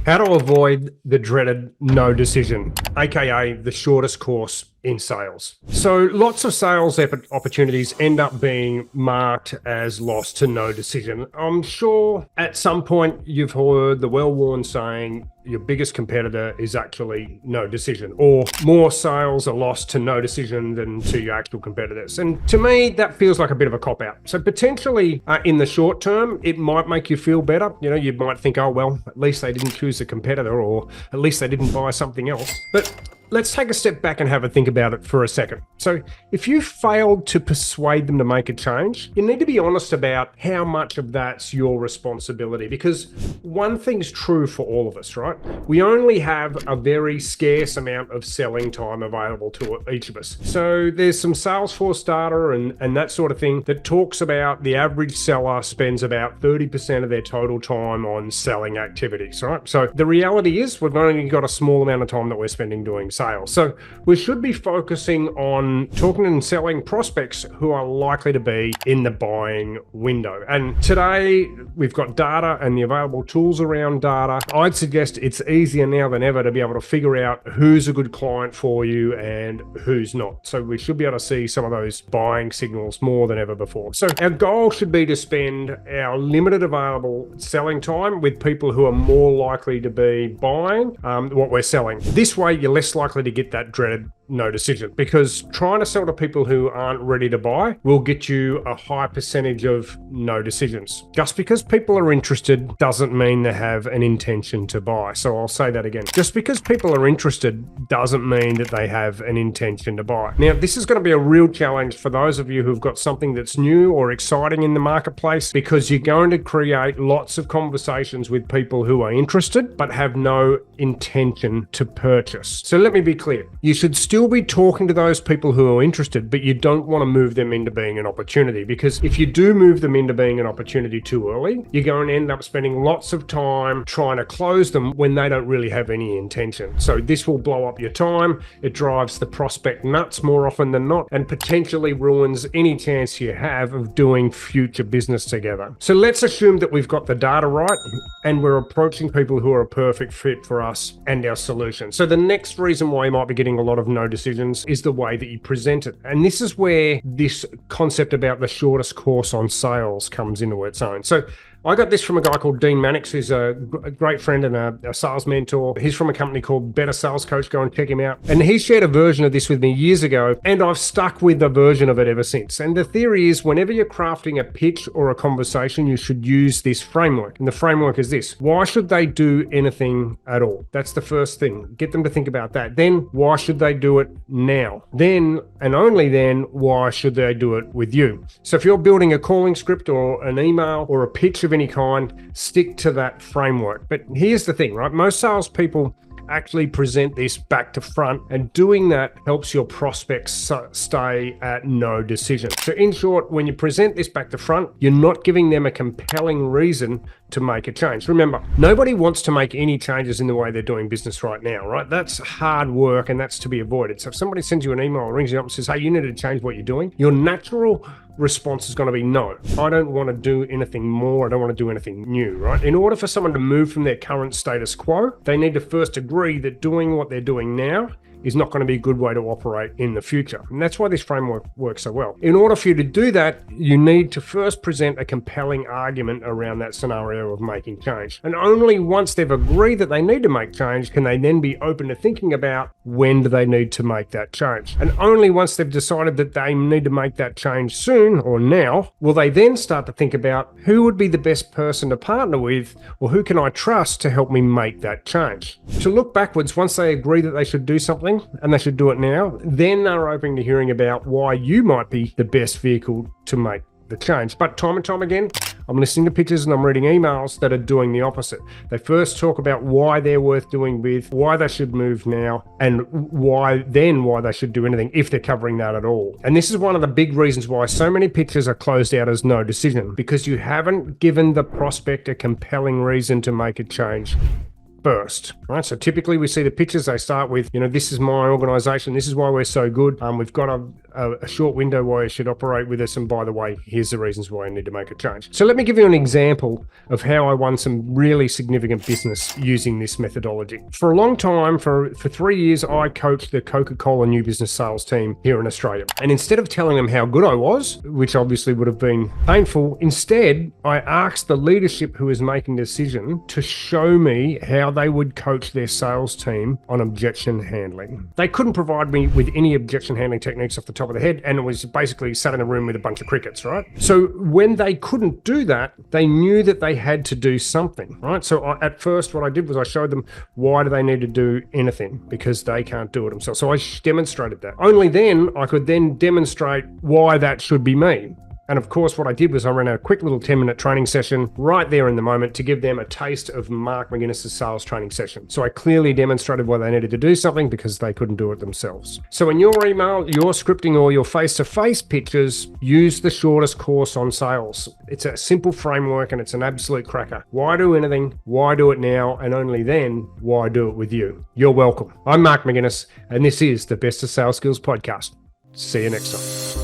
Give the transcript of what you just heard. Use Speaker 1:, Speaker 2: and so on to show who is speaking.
Speaker 1: How to avoid the dreaded no decision, aka the shortest course in sales. So lots of sales opportunities end up being marked as lost to no decision. I'm sure at some point you've heard the well-worn saying, your biggest competitor is actually no decision, or more sales are lost to no decision than to your actual competitors. And to me, that feels like a bit of a cop-out. So potentially in the short term, it might make you feel better. You might think, oh, well, at least they didn't choose a competitor, or at least they didn't buy something else. But let's take a step back and have a think about it for a second. So if you failed to persuade them to make a change, you need to be honest about how much of that's your responsibility, because one thing's true for all of us, right? We only have a very scarce amount of selling time available to each of us. So there's some Salesforce data and that sort of thing that talks about the average seller spends about 30% of their total time on selling activities, right? So the reality is we've only got a small amount of time that we're spending doing sales. So we should be focusing on talking and selling prospects who are likely to be in the buying window. And today we've got data and the available tools around data. I'd suggest it's easier now than ever to be able to figure out who's a good client for you and who's not. So we should be able to see some of those buying signals more than ever before. So our goal should be to spend our limited available selling time with people who are more likely to be buying what we're selling. This way you're less likely to get that dreaded no decision, because trying to sell to people who aren't ready to buy will get you a high percentage of no decisions. Just because people are interested doesn't mean they have an intention to buy. So I'll say that again. Just because people are interested doesn't mean that they have an intention to buy. Now, this is going to be a real challenge for those of you who've got something that's new or exciting in the marketplace, because you're going to create lots of conversations with people who are interested but have no intention to purchase. So let me be clear. You should still be talking to those people who are interested, but you don't want to move them into being an opportunity, because if you do move them into being an opportunity too early, you're going to end up spending lots of time trying to close them when they don't really have any intention. So this will blow up your time. It drives the prospect nuts more often than not, and potentially ruins any chance you have of doing future business together. So let's assume that we've got the data right and we're approaching people who are a perfect fit for us and our solution. So the next reason why you might be getting a lot of no decisions is the way that you present it. And this is where this concept about the shortest course on sales comes into its own. So I got this from a guy called Dean Mannix, who's a great friend and a sales mentor. He's from a company called Better Sales Coach. Go and check him out. And he shared a version of this with me years ago, and I've stuck with the version of it ever since. And the theory is, whenever you're crafting a pitch or a conversation, you should use this framework. And the framework is this: why should they do anything at all? That's the first thing. Get them to think about that. Then, why should they do it now? Then, and only then, why should they do it with you? So if you're building a calling script or an email or a pitch of any kind, stick to that framework. But here's the thing, right? Most salespeople actually present this back to front, and doing that helps your prospects stay at no decision. So in short, when you present this back to front, you're not giving them a compelling reason to make a change. Remember, nobody wants to make any changes in the way they're doing business right now, right? That's hard work and that's to be avoided. So if somebody sends you an email or rings you up and says, hey, you need to change what you're doing, your natural response is going to be no. I don't want to do anything more. I don't want to do anything new, right? In order for someone to move from their current status quo, they need to first agree that doing what they're doing now is not going to be a good way to operate in the future. And that's why this framework works so well. In order for you to do that, you need to first present a compelling argument around that scenario of making change. And only once they've agreed that they need to make change can they then be open to thinking about when do they need to make that change. And only once they've decided that they need to make that change soon or now, will they then start to think about who would be the best person to partner with, or who can I trust to help me make that change. To look backwards, once they agree that they should do something, and they should do it now, then they're open to hearing about why you might be the best vehicle to make the change. But time and time again, I'm listening to pitches and I'm reading emails that are doing the opposite. They first talk about why they're worth doing with, why they should move now, and why they should do anything, if they're covering that at all. And this is one of the big reasons why so many pitches are closed out as no decision, because you haven't given the prospect a compelling reason to make a change first, right? So typically we see the pitches, they start with, this is my organization, this is why we're so good. We've got a short window why you should operate with us, and by the way, here's the reasons why you need to make a change. So let me give you an example of how I won some really significant business using this methodology. For a long time, for 3 years, I coached the Coca-Cola new business sales team here in Australia. And instead of telling them how good I was, which obviously would have been painful, instead, I asked the leadership who was making the decision to show me how they would coach their sales team on objection handling. They couldn't provide me with any objection handling techniques off the top of the head, and it was basically sat in a room with a bunch of crickets, right? So when they couldn't do that, they knew that they had to do something, right? So at first, what I did was I showed them why do they need to do anything, because they can't do it themselves. So I demonstrated that. Only then I could then demonstrate why that should be me. And of course, what I did was I ran a quick little 10-minute training session right there in the moment to give them a taste of Mark McGuinness's sales training session. So I clearly demonstrated why they needed to do something, because they couldn't do it themselves. So in your email, your scripting, or your face-to-face pitches, use the shortest course on sales. It's a simple framework and it's an absolute cracker. Why do anything? Why do it now? And only then, why do it with you? You're welcome. I'm Mark McGuinness, and this is the Best of Sales Skills podcast. See you next time.